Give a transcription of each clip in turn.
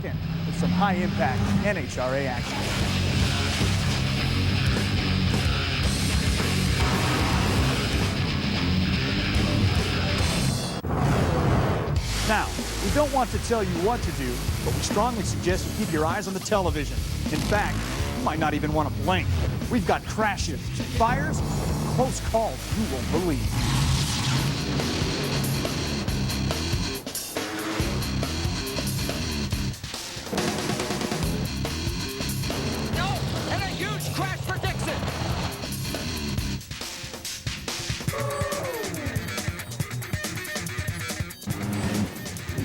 in with some high-impact NHRA action. Now, we don't want to tell you what to do, but we strongly suggest you keep your eyes on the television. In fact, you might not even want to blink. We've got crashes, fires, close calls you won't believe. And a huge crash for Dixon.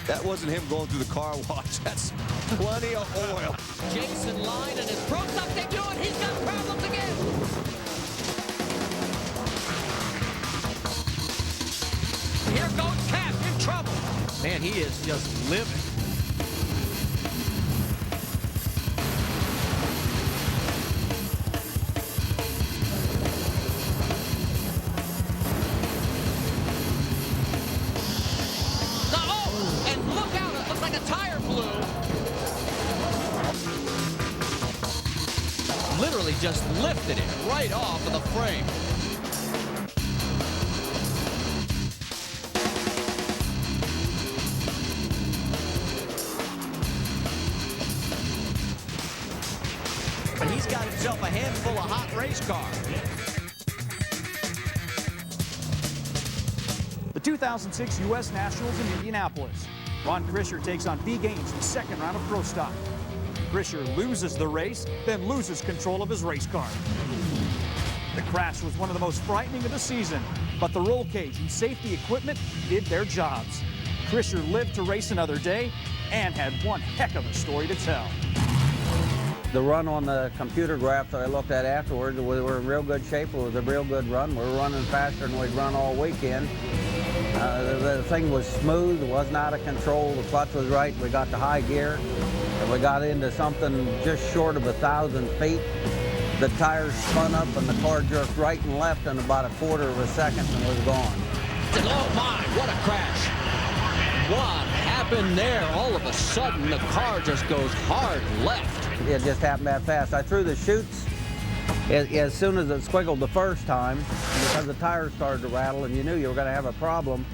That wasn't him going through the car wash. That's plenty of oil. Jason Line and his pro stock, they do it. He's got problems again. Here goes Cap in trouble. Man, he is just living. Literally just lifted it right off of the frame. And he's got himself a handful of hot race cars. The 2006 U.S. Nationals in Indianapolis. Ron Krischer takes on B. Gaines in the second round of Pro Stock. Krischer loses the race, then loses control of his race car. The crash was one of the most frightening of the season, but the roll cage and safety equipment did their jobs. Krischer lived to race another day and had one heck of a story to tell. The run on the computer graph that I looked at afterwards, we were in real good shape. It was a real good run. We were running faster than we'd run all weekend. The thing was smooth, it wasn't out of control, the clutch was right, we got to high gear, and we got into something just short of 1,000 feet. The tires spun up and the car jerked right and left in about a quarter of a second and was gone. Oh my, what a crash. What happened there? All of a sudden, the car just goes hard left. It just happened that fast. I threw the chutes as soon as it squiggled the first time because the tires started to rattle and you knew you were going to have a problem.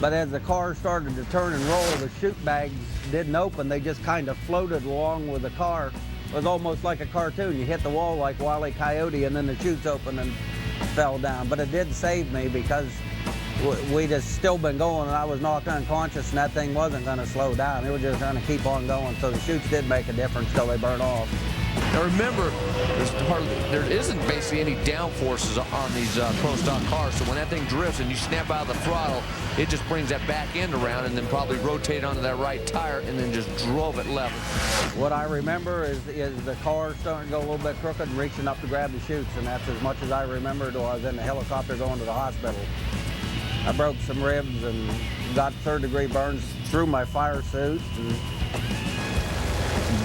But as the car started to turn and roll, the chute bags didn't open. They just kind of floated along with the car. It was almost like a cartoon. You hit the wall like Wile E. Coyote and then the chutes opened and fell down. But it did save me because we'd have still been going and I was knocked unconscious and that thing wasn't going to slow down. It was just going to keep on going. So the chutes did make a difference till they burned off. Now remember, there isn't basically any downforces on these Pro Stock cars, so when that thing drifts and you snap out of the throttle, it just brings that back end around and then probably rotated onto that right tire and then just drove it level. What I remember is the car starting to go a little bit crooked and reaching up to grab the chutes, and that's as much as I remember till I was in the helicopter going to the hospital. I broke some ribs and got third-degree burns through my fire suit, and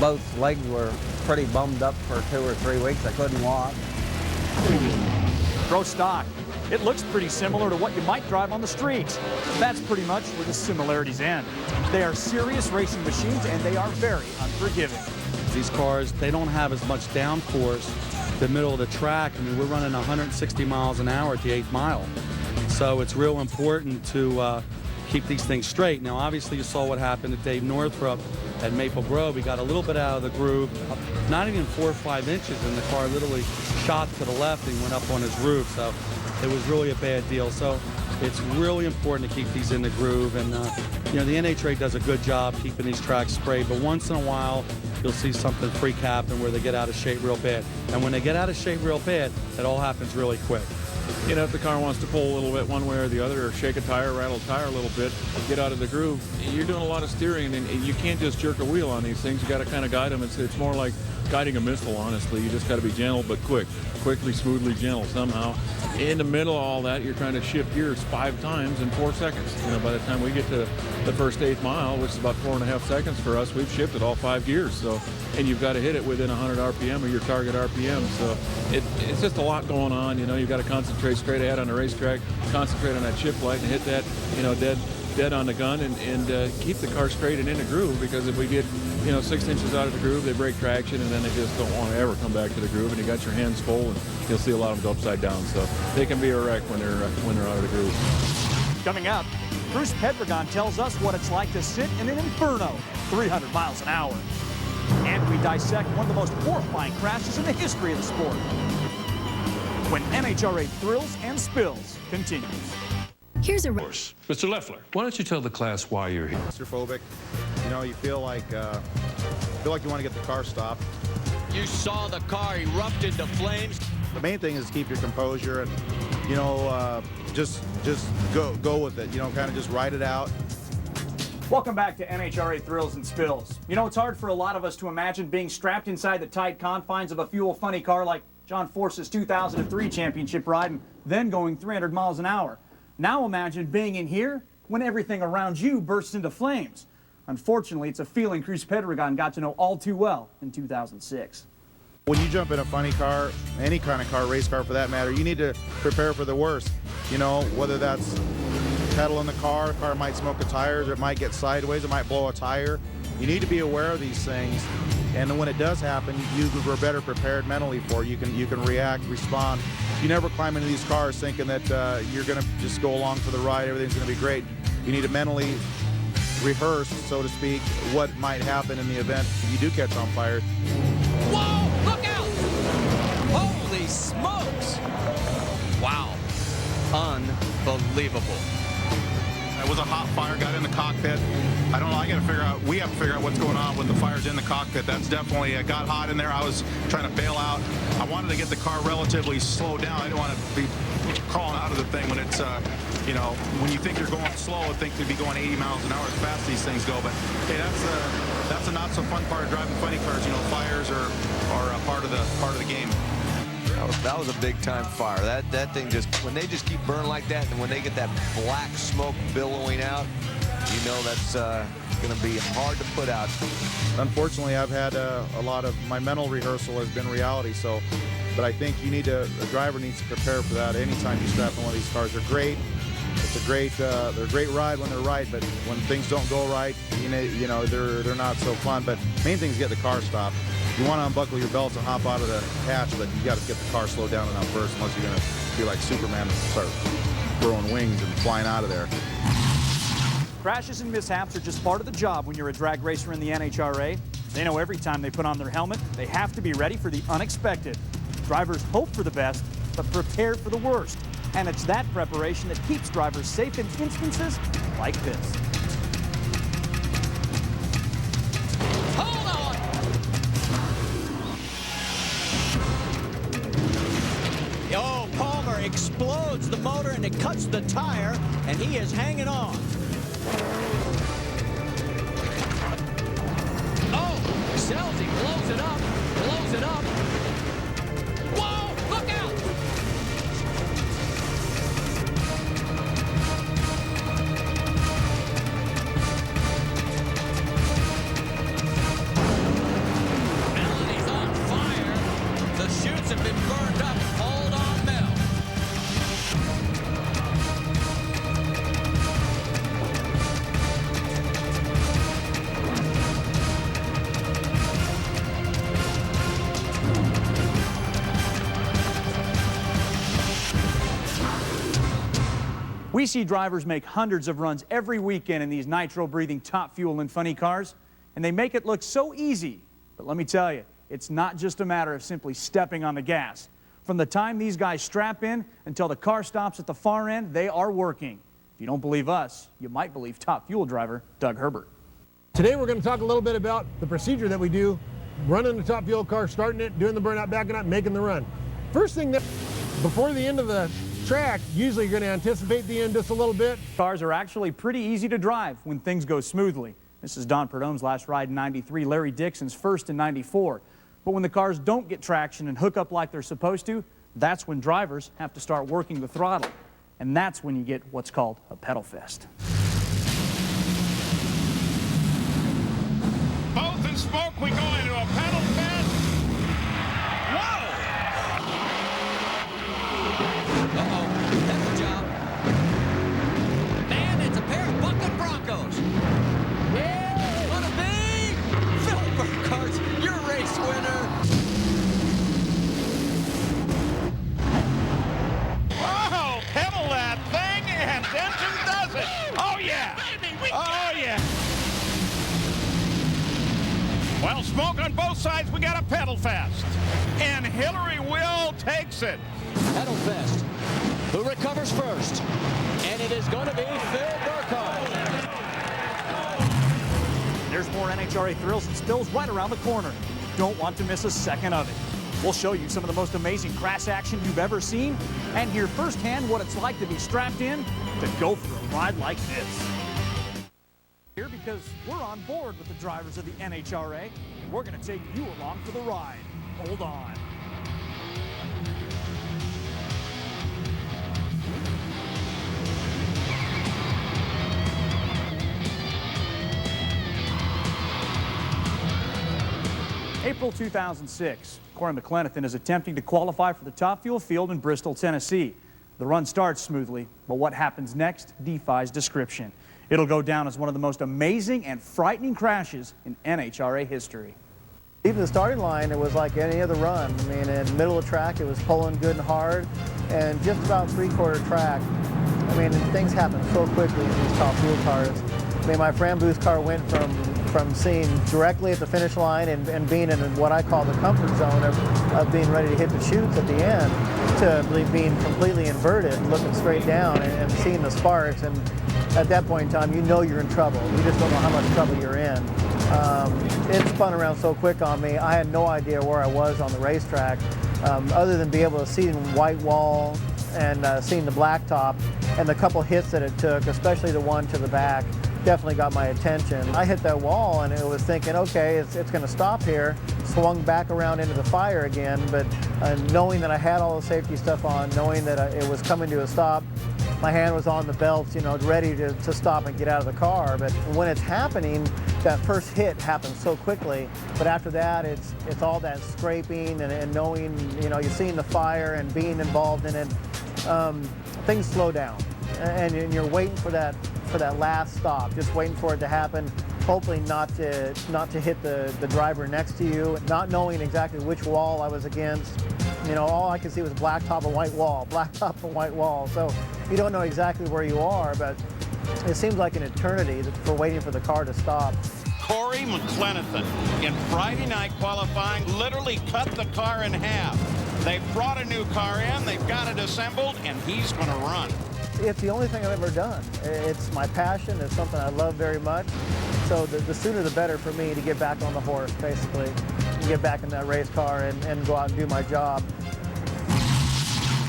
both legs were pretty bummed up for 2 or 3 weeks. I couldn't walk. Pro Stock. It looks pretty similar to what you might drive on the streets. That's pretty much where the similarities end. They are serious racing machines and they are very unforgiving. These cars, they don't have as much downforce the middle of the track. I mean, we're running 160 miles an hour at the 8th mile. So it's real important to keep these things straight. Now, obviously, you saw what happened to Dave Northrup at Maple Grove. He got a little bit out of the groove, not even 4 or 5 inches, and the car literally shot to the left and went up on his roof. So it was really a bad deal. So it's really important to keep these in the groove. And, you know, the NHRA does a good job keeping these tracks straight, but once in a while, you'll see something freak happen where they get out of shape real bad. And when they get out of shape real bad, it all happens really quick. You know, if the car wants to pull a little bit one way or the other, or shake a tire, rattle a tire a little bit, get out of the groove, you're doing a lot of steering, and you can't just jerk a wheel on these things. You got to kind of guide them. It's more like guiding a missile, honestly. You just got to be gentle but quickly, smoothly, gentle somehow. In the middle of all that, you're trying to shift gears 5 times in 4 seconds. You know, by the time we get to the first 8th mile, which is about 4.5 seconds for us, we've shifted all 5 gears. So, and you've got to hit it within 100 RPM of your target RPM. So it's just a lot going on. You know, you've got to concentrate straight ahead on the racetrack, concentrate on that chip light and hit that, you know, dead dead on the gun and keep the car straight and in the groove, because if we get 6 inches out of the groove, they break traction and then they just don't want to ever come back to the groove, and you got your hands full, and you'll see a lot of them go upside down. So they can be a wreck when they're out of the groove. Coming up, Bruce Pedregon tells us what it's like to sit in an inferno at 300 miles an hour. And we dissect one of the most horrifying crashes in the history of the sport. When NHRA Thrills and Spills continues. Here's a Mr. Leffler, why don't you tell the class why you're here? Claustrophobic. You feel like you want to get the car stopped. You saw the car erupt into flames. The main thing is keep your composure and just go with it. Kind of just ride it out. Welcome back to NHRA Thrills and Spills. It's hard for a lot of us to imagine being strapped inside the tight confines of a fuel funny car like John Force's 2003 championship ride and then going 300 miles an hour. Now imagine being in here when everything around you bursts into flames. Unfortunately, it's a feeling Bruce Pedregon got to know all too well in 2006. When you jump in a funny car, any kind of car, race car for that matter, you need to prepare for the worst. Whether that's pedal in the car might smoke the tires, or it might get sideways, it might blow a tire. You need to be aware of these things, and when it does happen, you were better prepared mentally for it. You can react, respond. You never climb into these cars thinking that you're going to just go along for the ride, everything's going to be great. You need to mentally rehearse, so to speak, what might happen in the event you do catch on fire. Whoa, look out! Holy smokes! Wow, unbelievable. It was a hot fire, got in the cockpit. I don't know, we have to figure out what's going on when the fire's in the cockpit. That's definitely, it got hot in there. I was trying to bail out. I wanted to get the car relatively slowed down. I didn't want to be crawling out of the thing when it's, when you think you're going slow, I think to be going 80 miles an hour as fast as these things go. But hey, that's a not so fun part of driving funny cars. Fires are a part of the game. That was a big-time fire. That thing when they just keep burning like that, and when they get that black smoke billowing out, that's going to be hard to put out. Unfortunately, I've had a lot of my mental rehearsal has been reality. But I think a driver needs to prepare for that. Anytime you strap in one of these cars, they're great. They're a great ride when they're right, but when things don't go right, they're not so fun. But main thing is get the car stopped. You want to unbuckle your belts and hop out of the hatch, but you got to get the car slowed down enough first, unless you're going to be like Superman and start growing wings and flying out of there. Crashes and mishaps are just part of the job when you're a drag racer in the NHRA. They know every time they put on their helmet, they have to be ready for the unexpected. Drivers hope for the best, but prepare for the worst. And it's that preparation that keeps drivers safe in instances like this. Hold on! Oh, Palmer explodes the motor and it cuts the tire, and he is hanging on. Oh, Selzy blows it up, Whoa, look out! Melody's on fire. The chutes have been burned up. Hold on, Mel. We see drivers make hundreds of runs every weekend in these nitro-breathing top fuel and funny cars, and they make it look so easy. But let me tell you, it's not just a matter of simply stepping on the gas. From the time these guys strap in until the car stops at the far end, they are working. If you don't believe us, you might believe top fuel driver Doug Herbert. Today we're going to talk a little bit about the procedure that we do, running the top fuel car, starting it, doing the burnout, backing up, making the run. First thing, that before the end of the track, usually you're going to anticipate the end just a little bit. Cars are actually pretty easy to drive when things go smoothly. This is Don Perdone's last ride in '93, Larry Dixon's first in '94. But when the cars don't get traction and hook up like they're supposed to, that's when drivers have to start working the throttle. And that's when you get what's called a pedal fest. Both in smoke, we go into a pedal fest. Whoa! Uh-oh, that's a job. Man, it's a pair of bucket Well, smoke on both sides. We got a pedal fest. And Hillary Will takes it. Pedal fest. Who recovers first? And it is going to be Phil Burkhardt. There's more NHRA Thrills and Spills right around the corner. Don't want to miss a second of it. We'll show you some of the most amazing crash action you've ever seen and hear firsthand what it's like to be strapped in to go for a ride like this. Here because we're on board with the drivers of the NHRA. We're going to take you along for the ride. Hold on. April 2006, Corey McLenithan is attempting to qualify for the Top Fuel field in Bristol, Tennessee. The run starts smoothly, but what happens next defies description. It'll go down as one of the most amazing and frightening crashes in NHRA history. Even the starting line, it was like any other run. I mean, in the middle of the track, it was pulling good and hard, and just about three-quarter track. I mean, things happen so quickly in these Top Fuel cars. I mean, my Framboos car went from seeing directly at the finish line and being in what I call the comfort zone of being ready to hit the chutes at the end to being completely inverted, looking straight down and seeing the sparks. And at that point in time, you know you're in trouble. You just don't know how much trouble you're in. It spun around so quick on me, I had no idea where I was on the racetrack, other than be able to see the white wall and seeing the blacktop and the couple hits that it took, especially the one to the back. Definitely got my attention. I hit that wall and it was thinking, okay, it's going to stop here. Swung back around into the fire again, but knowing that I had all the safety stuff on, knowing that it was coming to a stop, my hand was on the belts, you know, ready to stop and get out of the car. But when it's happening, that first hit happens so quickly. But after that, it's all that scraping and knowing, you know, you're seeing the fire and being involved in it. Things slow down, and you're waiting for that last stop, just waiting for it to happen, hopefully not to hit the driver next to you, not knowing exactly which wall I was against. You know, all I could see was blacktop and white wall, blacktop and white wall. So you don't know exactly where you are, but it seems like an eternity for waiting for the car to stop. Corey McLenithan in Friday night qualifying literally cut the car in half. They've brought a new car in, they've got it assembled, and he's going to run. It's the only thing I've ever done. It's my passion. It's something I love very much. So the sooner the better for me to get back on the horse, basically, and get back in that race car and go out and do my job.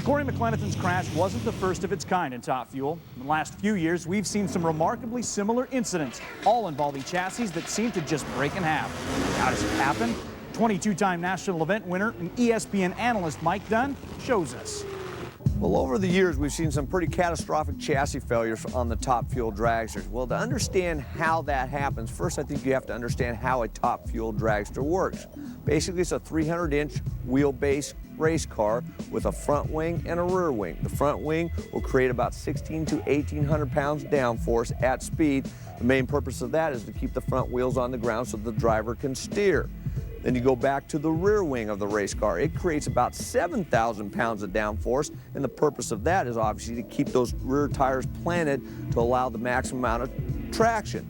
Corey McLenithan's crash wasn't the first of its kind in Top Fuel. In the last few years, we've seen some remarkably similar incidents, all involving chassis that seem to just break in half. How does it happen? 22-time national event winner and ESPN analyst Mike Dunn shows us. Well, over the years, we've seen some pretty catastrophic chassis failures on the Top Fuel dragsters. Well, to understand how that happens, first I think you have to understand how a Top Fuel dragster works. Basically, it's a 300-inch wheelbase race car with a front wing and a rear wing. The front wing will create about 1,600 to 1,800 pounds downforce at speed. The main purpose of that is to keep the front wheels on the ground so the driver can steer. Then you go back to the rear wing of the race car. It creates about 7,000 pounds of downforce, and the purpose of that is obviously to keep those rear tires planted to allow the maximum amount of traction.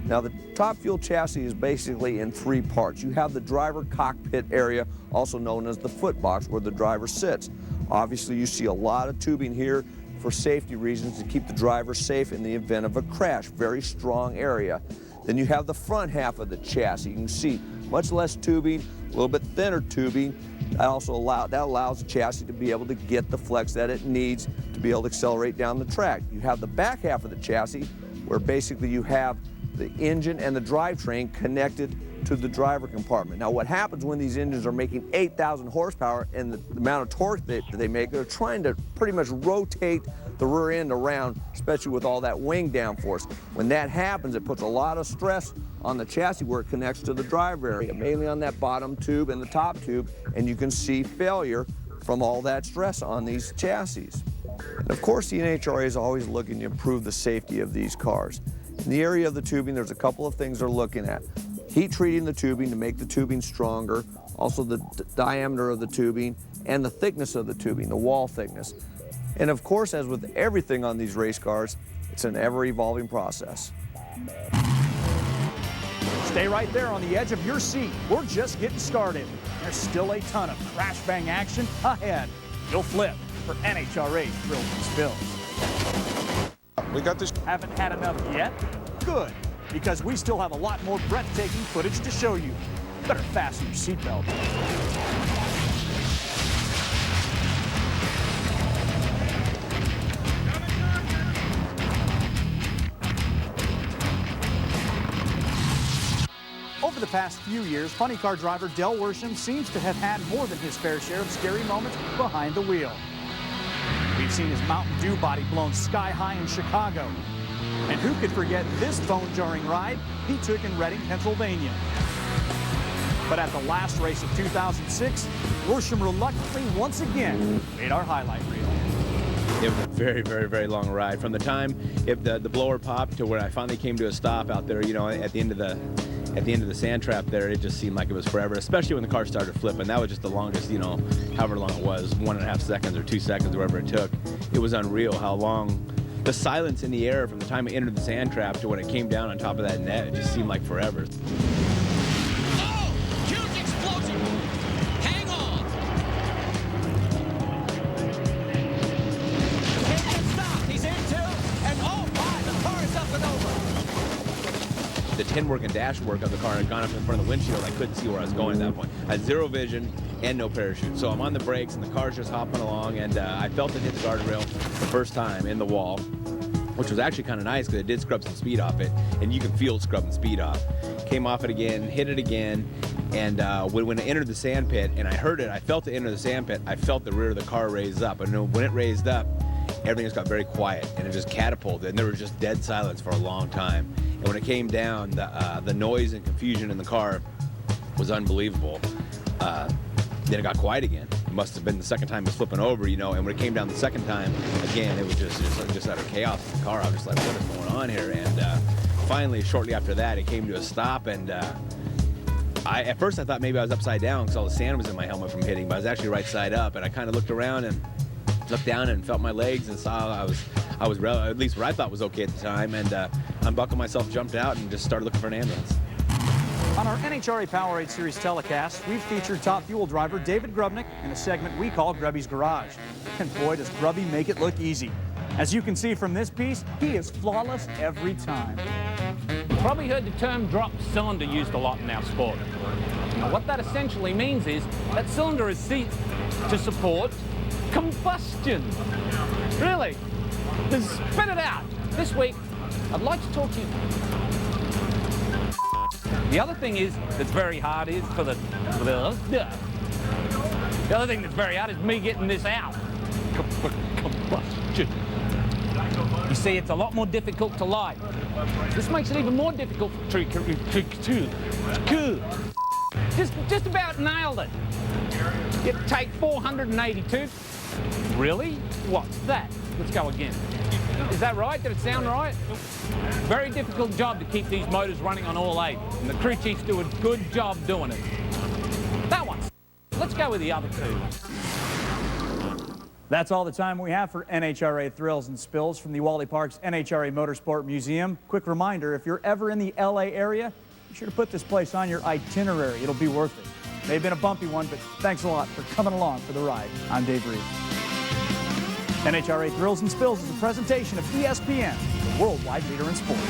Now, the Top Fuel chassis is basically in three parts. You have the driver cockpit area, also known as the footbox, where the driver sits. Obviously, you see a lot of tubing here for safety reasons to keep the driver safe in the event of a crash. Very strong area. Then you have the front half of the chassis. You can see much less tubing, a little bit thinner tubing. That allows the chassis to be able to get the flex that it needs to be able to accelerate down the track. You have the back half of the chassis where basically you have the engine and the drivetrain connected to the driver compartment. Now, what happens when these engines are making 8,000 horsepower and the amount of torque that they make, they're trying to pretty much rotate the rear end around, especially with all that wing downforce. When that happens, it puts a lot of stress on the chassis where it connects to the drive area, mainly on that bottom tube and the top tube, and you can see failure from all that stress on these chassis. And of course, the NHRA is always looking to improve the safety of these cars. In the area of the tubing, there's a couple of things they're looking at. Heat treating the tubing to make the tubing stronger, also the diameter of the tubing, and the thickness of the tubing, the wall thickness. And of course, as with everything on these race cars, it's an ever-evolving process. Stay right there on the edge of your seat. We're just getting started. There's still a ton of crash bang action ahead. You'll flip for NHRA Thrills and Spills. We got this. Haven't had enough yet? Good, because we still have a lot more breathtaking footage to show you. Better fasten your seatbelt. Over the past few years, funny car driver Del Worsham seems to have had more than his fair share of scary moments behind the wheel. We've seen his Mountain Dew body blown sky high in Chicago. And who could forget this bone-jarring ride he took in Reading, Pennsylvania. But at the last race of 2006, Worsham reluctantly once again made our highlight reel. It was a very, very, very long ride. From the time the blower popped to where I finally came to a stop out there, you know, at the end of the sand trap there, it just seemed like it was forever, especially when the car started flipping. That was just the longest, you know, however long it was, 1.5 seconds or 2 seconds, whatever it took. It was unreal how long. The silence in the air from the time it entered the sand trap to when it came down on top of that net, it just seemed like forever. Oh, huge explosion. Hang on. Can't get stopped. He's in too. And oh my, the car is up and over. The tin work and dash work of the car had gone up in front of the windshield. I couldn't see where I was going at that point. I had zero vision and no parachute. So I'm on the brakes and the car's just hopping along, and I felt it hit the guardrail the first time in the wall, which was actually kind of nice because it did scrub some speed off it, and you can feel it scrubbing speed off. Came off it again, hit it again, and when it entered the sand pit, and I heard it, I felt it enter the sand pit, I felt the rear of the car raise up, and when it raised up, everything just got very quiet, and it just catapulted, and there was just dead silence for a long time. And when it came down, the noise and confusion in the car was unbelievable. Then it got quiet again. It must have been the second time it was flipping over, you know, and when it came down the second time, again, it was just utter chaos in the car. I was just like, what is going on here? And finally, shortly after that, it came to a stop, and at first I thought maybe I was upside down because all the sand was in my helmet from hitting, but I was actually right side up, and I kind of looked around and looked down and felt my legs and saw I was at least what I thought was okay at the time, and unbuckled myself, jumped out, and just started looking for an ambulance. On our NHRA Powerade Series telecast, we've featured top fuel driver David Grubnick in a segment we call Grubby's Garage. And boy, does Grubby make it look easy. As you can see from this piece, he is flawless every time. You've probably heard the term drop cylinder used a lot in our sport. Now, what that essentially means is that cylinder is seated to support combustion. Really? Then spit it out. This week, I'd like to talk to you. The other thing that's very hard is the other thing that's very hard is me getting this out. Combustion. You see, it's a lot more difficult to light. This makes it even more difficult for just about nailed it. You take 482. Really? What's that? Let's go again. Is that right? Did it sound right? Very difficult job to keep these motors running on all 8, and the crew chiefs do a good job doing it. That one. Let's go with the other 2. That's all the time we have for NHRA Thrills and Spills from the Wally Park's NHRA Motorsport Museum. Quick reminder, if you're ever in the LA area, be sure to put this place on your itinerary. It'll be worth it. May have been a bumpy one, but thanks a lot for coming along for the ride. I'm Dave Reed. NHRA Thrills and Spills is a presentation of ESPN, the worldwide leader in sports.